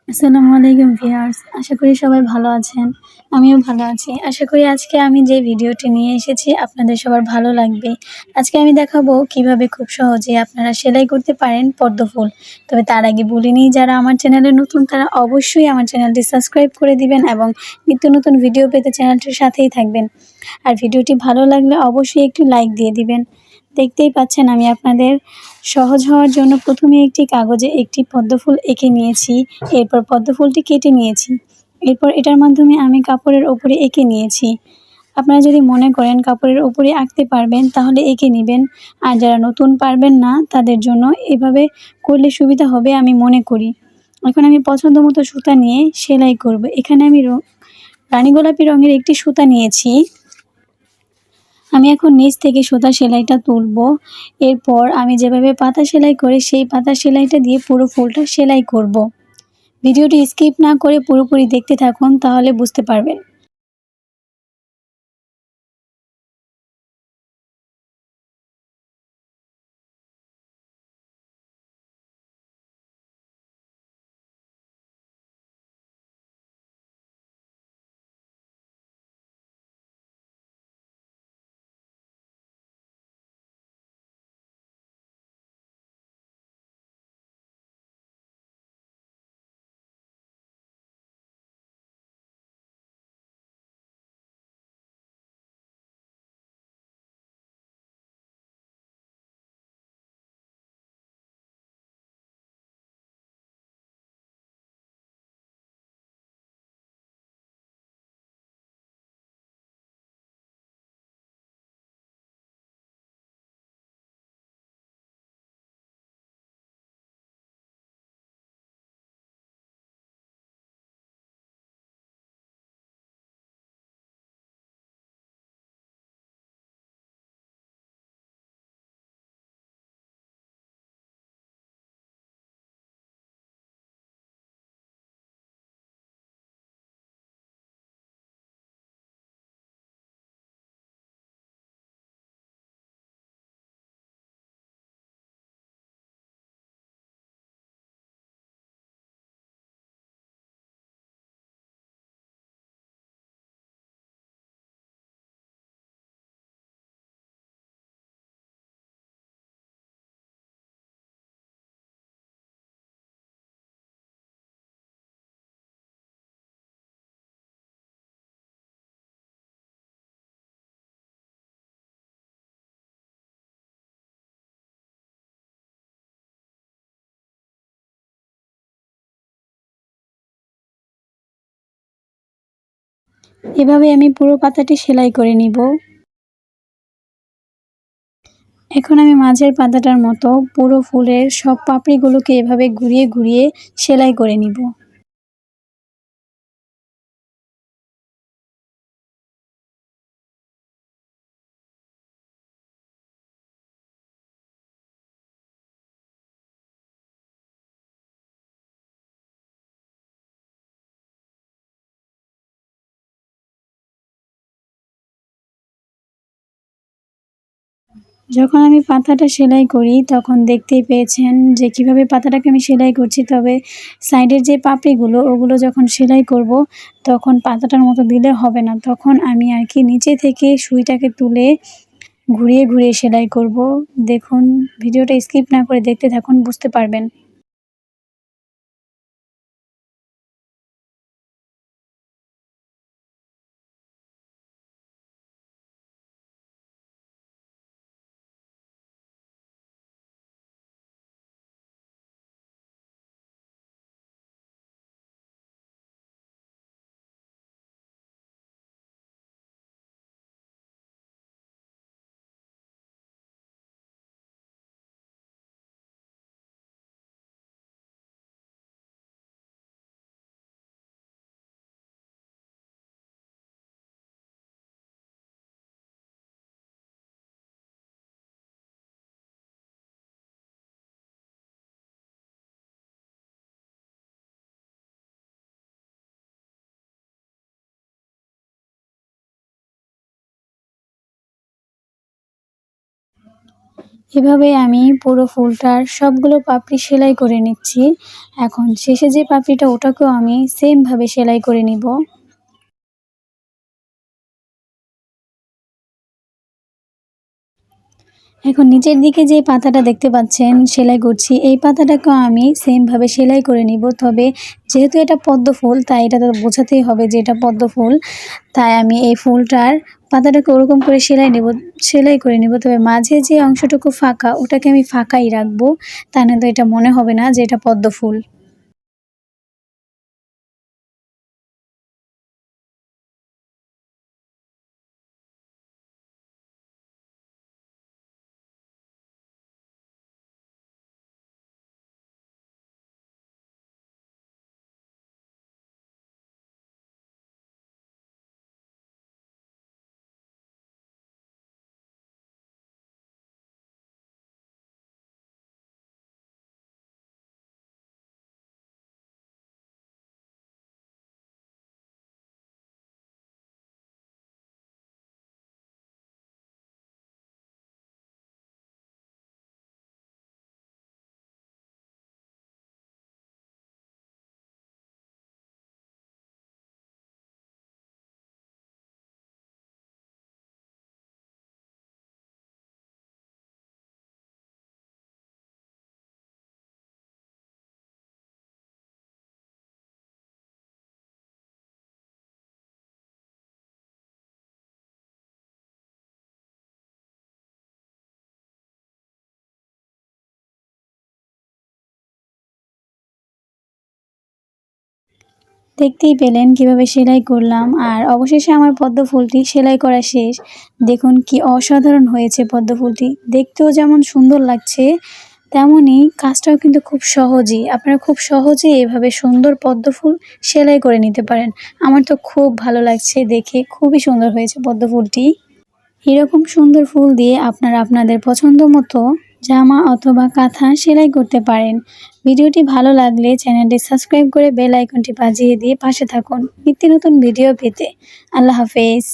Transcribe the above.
আসসালামু আলাইকুম ভিউয়ার্স। আশা করি সবাই ভালো আছেন। আমিও ভালো আছি। আশা করি আজকে আমি যে ভিডিওটি নিয়ে এসেছি আপনাদের সবার ভালো লাগবে। আজকে আমি দেখাবো কিভাবে খুব সহজে আপনারা সেলাই করতে পারেন পদ্মফুল। তবে তার আগে বলে নিই, যারা আমার চ্যানেলে নতুন তারা অবশ্যই আমার চ্যানেলটি সাবস্ক্রাইব করে দিবেন এবং নিত্য নতুন ভিডিও পেতে চ্যানেলটির সাথেই থাকবেন। আর ভিডিওটি ভালো লাগলে অবশ্যই একটি লাইক দিয়ে দিবেন। দেখতেই পাচ্ছেন আমি আপনাদের সহজ হওয়ার জন্য প্রথমে একটি কাগজে একটি পদ্মফুল এঁকে নিয়েছি। এরপর পদ্মফুলটি কেটে নিয়েছি। এরপর এটার মাধ্যমে আমি কাপড়ের ওপরে এঁকে নিয়েছি। আপনারা যদি মনে করেন কাপড়ের উপরে আঁকতে পারবেন তাহলে এঁকে নেবেন। আর যারা নতুন পারবেন না তাদের জন্য এভাবে করলে সুবিধা হবে আমি মনে করি। এখন আমি পছন্দ মতো সুতা নিয়ে সেলাই করব। এখানে আমি রানী গোলাপি রঙের একটি সুতা নিয়েছি। আমি এখন নিচ থেকে সুতা সেলাইটা তুলব। এরপর আমি যেভাবে পাতা সেলাই করি সেই পাতা সেলাইটা দিয়ে পুরো ফুলটা সেলাই করব। ভিডিওটি স্কিপ না করে পুরোপুরি দেখতে থাকুন, তাহলে বুঝতে পারবেন। এভাবে আমি পুরো পাতাটি সেলাই করে নিব। এখন আমি মাঝের পাতাটার মতো পুরো ফুলের সব পাপড়িগুলোকে এভাবে ঘুরিয়ে ঘুরিয়ে সেলাই করে নিব। যখন আমি পাতাটা সেলাই করি তখন দেখতেই পেয়েছেন যে কিভাবে পাতাটাকে আমি সেলাই করছি। তবে সাইডের যে পাপড়িগুলো ওগুলো যখন সেলাই করব তখন পাতাটার মতো দিলে হবে না। তখন আমি আর কি নিচে থেকে সুইটাকে তুলে ঘুরিয়ে ঘুরিয়ে সেলাই করব। দেখুন, ভিডিওটা স্কিপ না করে দেখতে থাকুন, বুঝতে পারবেন। এভাবে আমি পুরো ফুলটার সবগুলো পাপড়ি সেলাই করে নিচ্ছি। এখন শেষে যে পাপড়িটা ওটাকেও আমি সেম ভাবে সেলাই করে নিব। এখন নিচের দিকে যে পাতাটা দেখতে পাচ্ছেন সেলাই করছি, এই পাতাটাকেও আমি সেম ভাবে সেলাই করে নিব। তবে যেহেতু এটা পদ্ম ফুল তাই এটা তো বোঝাতেই হবে যে এটা পদ্ম ফুল। তাই আমি এই ফুলটার পাতাটাকে ওরকম করে সেলাই করে নিব। তবে মাঝে যে অংশটুকু ফাঁকা ওটাকে আমি ফাঁকাই রাখবো, তা না তো এটা মনে হবে না যে এটা পদ্ম ফুল। দেখতেই পেলেন কিভাবে সেলাই করলাম, আর অবশেষে আমার পদ্ম ফুলটি সেলাই করা শেষ। দেখুন কি অসাধারণ হয়েছে পদ্ম ফুলটি, দেখতেও যেমন সুন্দর লাগছে তেমনই কাজটাও কিন্তু খুব সহজই। আপনারা খুব সহজেই এভাবে সুন্দর পদ্ম ফুল সেলাই করে নিতে পারেন। আমার তো খুব ভালো লাগছে দেখে, খুবই সুন্দর হয়েছে পদ্ম ফুলটি। এরকম সুন্দর ফুল দিয়ে আপনারা আপনাদের পছন্দ মতো জামা অথবা কাঁথা সেলাই করতে পারেন। ভিডিওটি ভালো লাগলে চ্যানেলটি সাবস্ক্রাইব করে বেল আইকনটি বাজিয়ে দিয়ে পাশে থাকুন নিত্য নতুন ভিডিও পেতে। আল্লাহ হাফেজ।